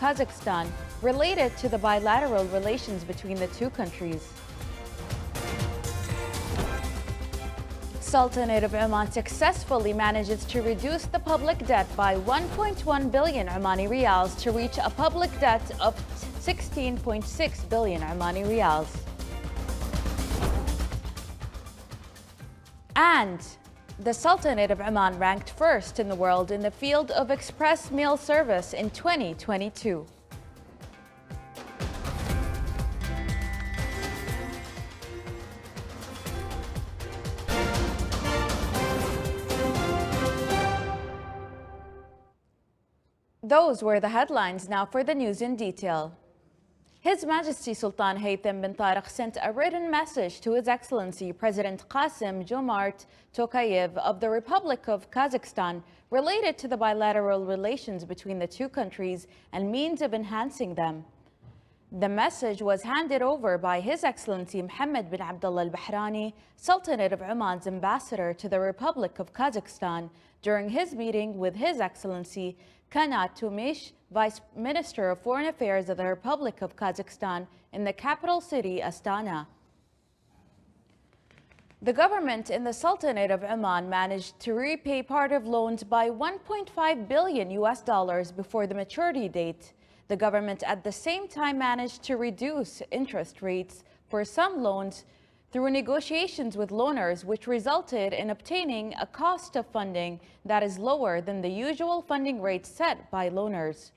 Kazakhstan related to the bilateral relations between the two countries. Sultanate of Oman successfully manages to reduce the public debt by 1.1 billion Omani riyals to reach a public debt of 16.6 billion Omani riyals. And the Sultanate of Oman ranked first in the world in the field of express mail service in 2022. Those were the headlines. Now for the news in detail. His Majesty Sultan Haytham bin Tariq sent a written message to His Excellency President Qasim Jomart Tokayev of the Republic of Kazakhstan related to the bilateral relations between the two countries and means of enhancing them. The message was handed over by His Excellency Mohammed bin Abdullah al-Bahrani, Sultanate of Oman's ambassador to the Republic of Kazakhstan, during his meeting with His Excellency Kanat Tumish, Vice Minister of Foreign Affairs of the Republic of Kazakhstan, in the capital city, Astana. The government in the Sultanate of Oman managed to repay part of loans by $1.5 billion before the maturity date. The government at the same time managed to reduce interest rates for some loans through negotiations with loaners, which resulted in obtaining a cost of funding that is lower than the usual funding rates set by loaners.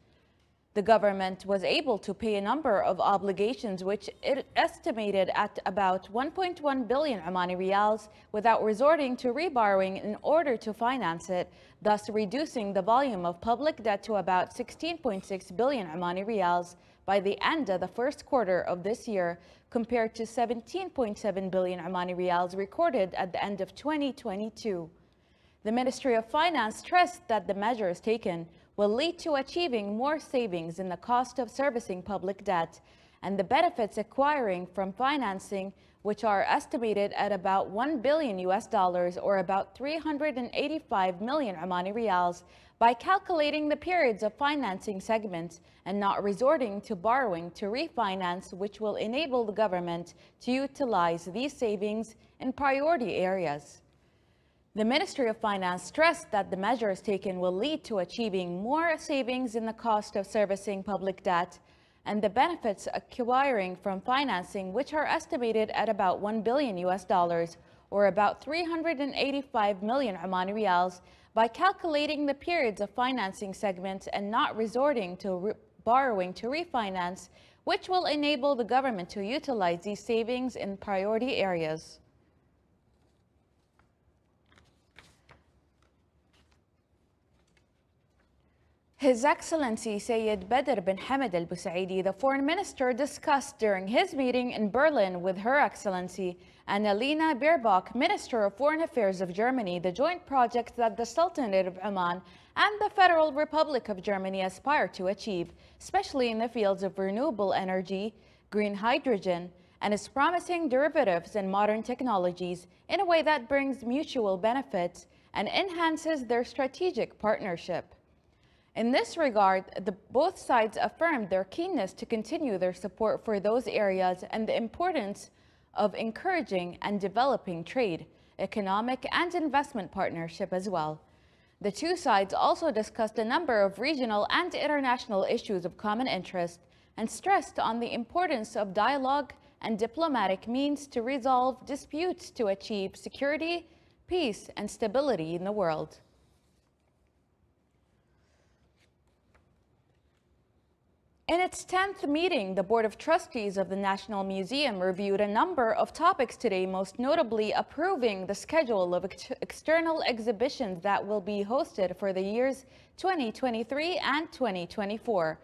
The government was able to pay a number of obligations which it estimated at about 1.1 billion Omani riyals without resorting to reborrowing in order to finance it, thus reducing the volume of public debt to about 16.6 billion Omani riyals by the end of the first quarter of this year, compared to 17.7 billion Omani riyals recorded at the end of 2022. The Ministry of Finance stressed that the measures taken will lead to achieving more savings in the cost of servicing public debt and the benefits acquiring from financing, which are estimated at about $1 billion or about 385 million Omani riyals, by calculating the periods of financing segments and not resorting to borrowing to refinance, which will enable the government to utilize these savings in priority areas. The Ministry of Finance stressed that the measures taken will lead to achieving more savings in the cost of servicing public debt and the benefits acquiring from financing, which are estimated at about $1 billion or about 385 million Omani riyals, by calculating the periods of financing segments and not resorting to borrowing to refinance, which will enable the government to utilize these savings in priority areas. His Excellency Sayyid Badr bin Hamad Al Busaidi, the Foreign Minister, discussed during his meeting in Berlin with Her Excellency Annalena Baerbock, Minister of Foreign Affairs of Germany, the joint project that the Sultanate of Oman and the Federal Republic of Germany aspire to achieve, especially in the fields of renewable energy, green hydrogen, and its promising derivatives and modern technologies, in a way that brings mutual benefits and enhances their strategic partnership. In this regard, both sides affirmed their keenness to continue their support for those areas and the importance of encouraging and developing trade, economic and investment partnership as well. The two sides also discussed a number of regional and international issues of common interest and stressed on the importance of dialogue and diplomatic means to resolve disputes to achieve security, peace, and stability in the world. In its 10th meeting, the Board of Trustees of the National Museum reviewed a number of topics today, most notably approving the schedule of external exhibitions that will be hosted for the years 2023 and 2024.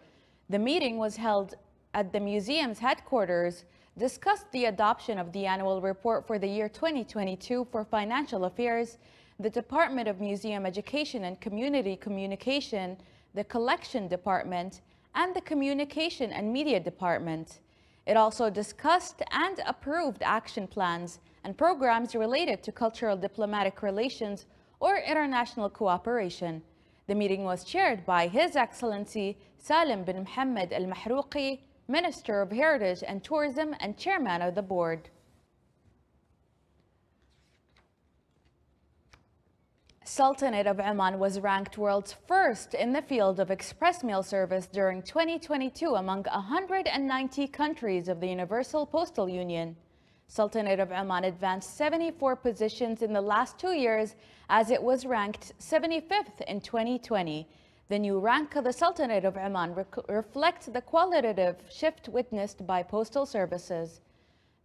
The meeting was held at the museum's headquarters, discussed the adoption of the annual report for the year 2022 for financial affairs, the Department of Museum Education and Community Communication, the Collection Department, and the Communication and Media Department. It also discussed and approved action plans and programs related to cultural diplomatic relations or international cooperation. The meeting was chaired by His Excellency Salim bin Mohammed Al Mahrouqi, Minister of Heritage and Tourism and Chairman of the Board. Sultanate of Oman was ranked world's first in the field of express mail service during 2022 among 190 countries of the Universal Postal Union. Sultanate of Oman advanced 74 positions in the last 2 years as it was ranked 75th in 2020. The new rank of the Sultanate of Oman reflects the qualitative shift witnessed by postal services.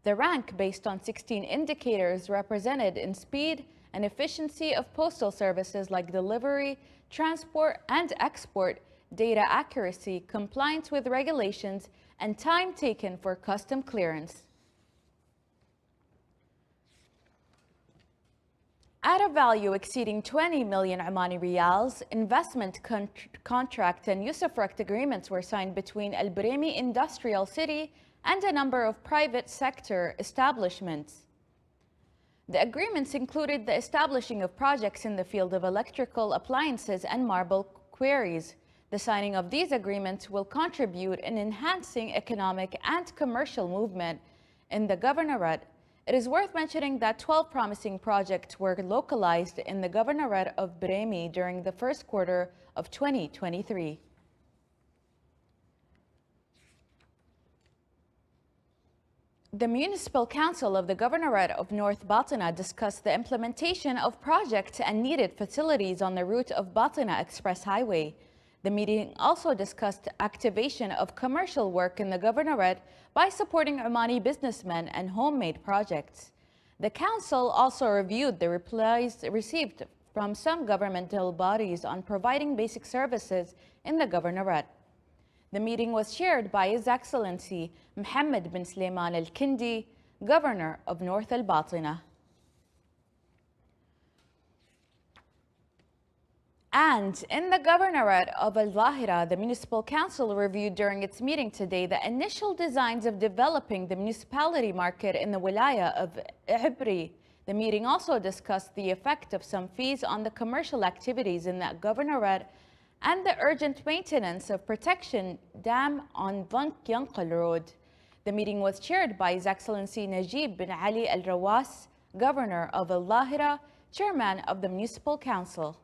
The rank, based on 16 indicators represented in speed and efficiency of postal services like delivery, transport and export, data accuracy, compliance with regulations, and time taken for custom clearance. At a value exceeding 20 million Omani riyals, investment contract and usufruct agreements were signed between Al Bremi Industrial City and a number of private sector establishments. The agreements included the establishing of projects in the field of electrical appliances and marble quarries. The signing of these agreements will contribute in enhancing economic and commercial movement in the governorate. It is worth mentioning that 12 promising projects were localized in the governorate of Bremi during the first quarter of 2023. The Municipal Council of the Governorate of North Batna discussed the implementation of projects and needed facilities on the route of Batna Express Highway. The meeting also discussed activation of commercial work in the Governorate by supporting Omani businessmen and homemade projects. The Council also reviewed the replies received from some governmental bodies on providing basic services in the Governorate. The meeting was chaired by His Excellency Mohammed bin Sulaiman Al Kindi, Governor of North Al Batna. And in the Governorate of Al Zahira, the Municipal Council reviewed during its meeting today the initial designs of developing the municipality market in the Wilaya of Ibri. The meeting also discussed the effect of some fees on the commercial activities in that Governorate and the urgent maintenance of protection dam on Vank Yanqal Road. The meeting was chaired by His Excellency Najib bin Ali Al Rawas, Governor of Al Zahira, Chairman of the Municipal Council.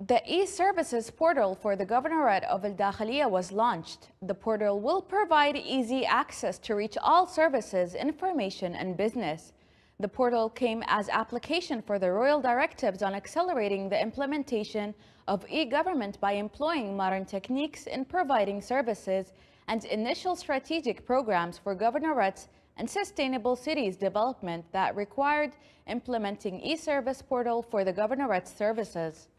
The e-services portal for the Governorate of Al Dakhiliya was launched. The portal will provide easy access to reach all services, information, and business. The portal came as application for the royal directives on accelerating the implementation of e-government by employing modern techniques in providing services and initial strategic programs for governorates and sustainable cities development that required implementing e-service portal for the governorate's services.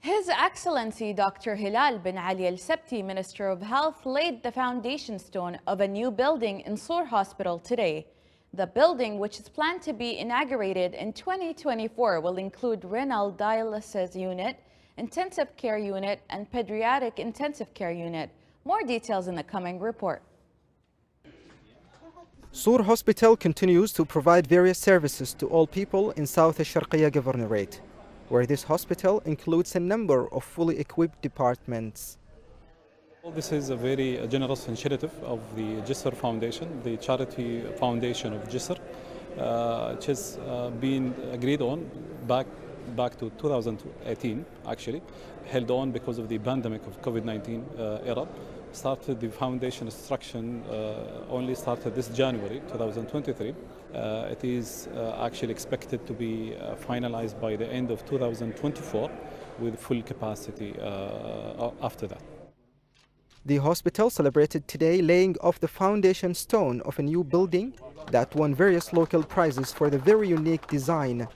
His Excellency Dr. Hilal bin Ali Al Sabti, Minister of Health, laid the foundation stone of a new building in Soor Hospital today. The building, which is planned to be inaugurated in 2024, will include renal dialysis unit, intensive care unit, and pediatric intensive care unit. More details in the coming report. Soor Hospital continues to provide various services to all people in South Al-Sharqiyya Governorate, where this hospital includes a number of fully equipped departments. This is a very generous initiative of the Jisr Foundation, the charity foundation of Jisr, which has been agreed on back to 2018, actually, held on because of the pandemic of COVID-19 era. Started the foundation instruction only started this January 2023. It is actually expected to be finalized by the end of 2024 with full capacity after that. The hospital celebrated today laying off the foundation stone of a new building that won various local prizes for the very unique design.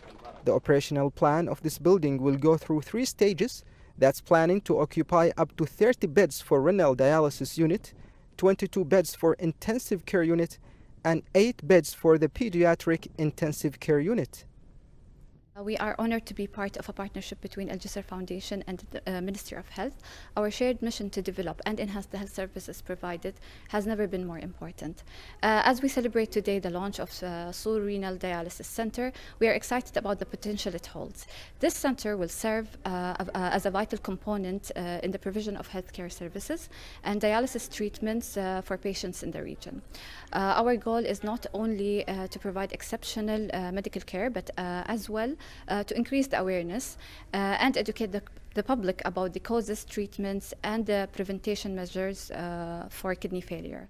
The operational plan of this building will go through 3 stages. That's planning to occupy up to 30 beds for renal dialysis unit, 22 beds for intensive care unit, and 8 beds for the pediatric intensive care unit. We are honored to be part of a partnership between Al Jisr Foundation and the Ministry of Health. Our shared mission to develop and enhance the health services provided has never been more important. As we celebrate today the launch of Sur Renal Dialysis Center, we are excited about the potential it holds. This center will serve as a vital component in the provision of healthcare services and dialysis treatments for patients in the region. Our goal is not only to provide exceptional medical care, but as well to increase the awareness and educate the public about the causes, treatments, and the prevention measures for kidney failure.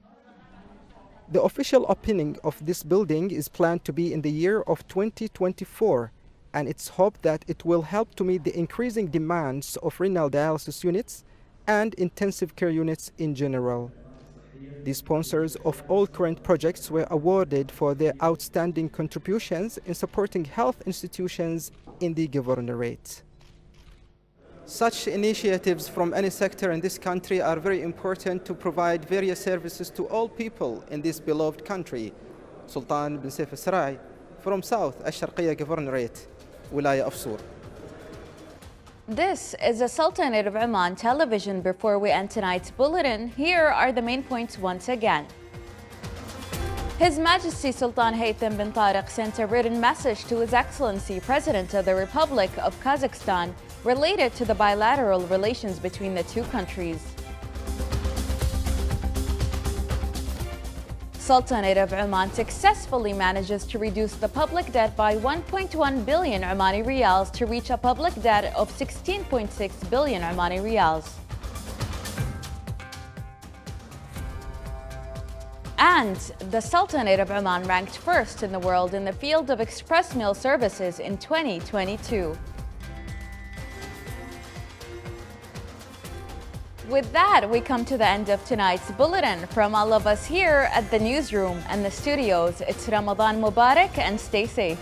The official opening of this building is planned to be in the year of 2024, and it's hoped that it will help to meet the increasing demands of renal dialysis units and intensive care units in general. The sponsors of all current projects were awarded for their outstanding contributions in supporting health institutions in the governorate. Such initiatives from any sector in this country are very important to provide various services to all people in this beloved country. Sultan bin Saif al-Sarai from South Al-Sharqiyya Governorate, Wilaya of Sur. This is the Sultanate of Oman television. Before we end tonight's bulletin, here are the main points once again. His Majesty Sultan Haytham bin Tariq sent a written message to His Excellency President of the Republic of Kazakhstan related to the bilateral relations between the two countries. Sultanate of Oman successfully manages to reduce the public debt by 1.1 billion Omani riyals to reach a public debt of 16.6 billion Omani riyals. And the Sultanate of Oman ranked first in the world in the field of express mail services in 2022. With that, we come to the end of tonight's bulletin. From all of us here at the newsroom and the studios, it's Ramadan Mubarak and stay safe.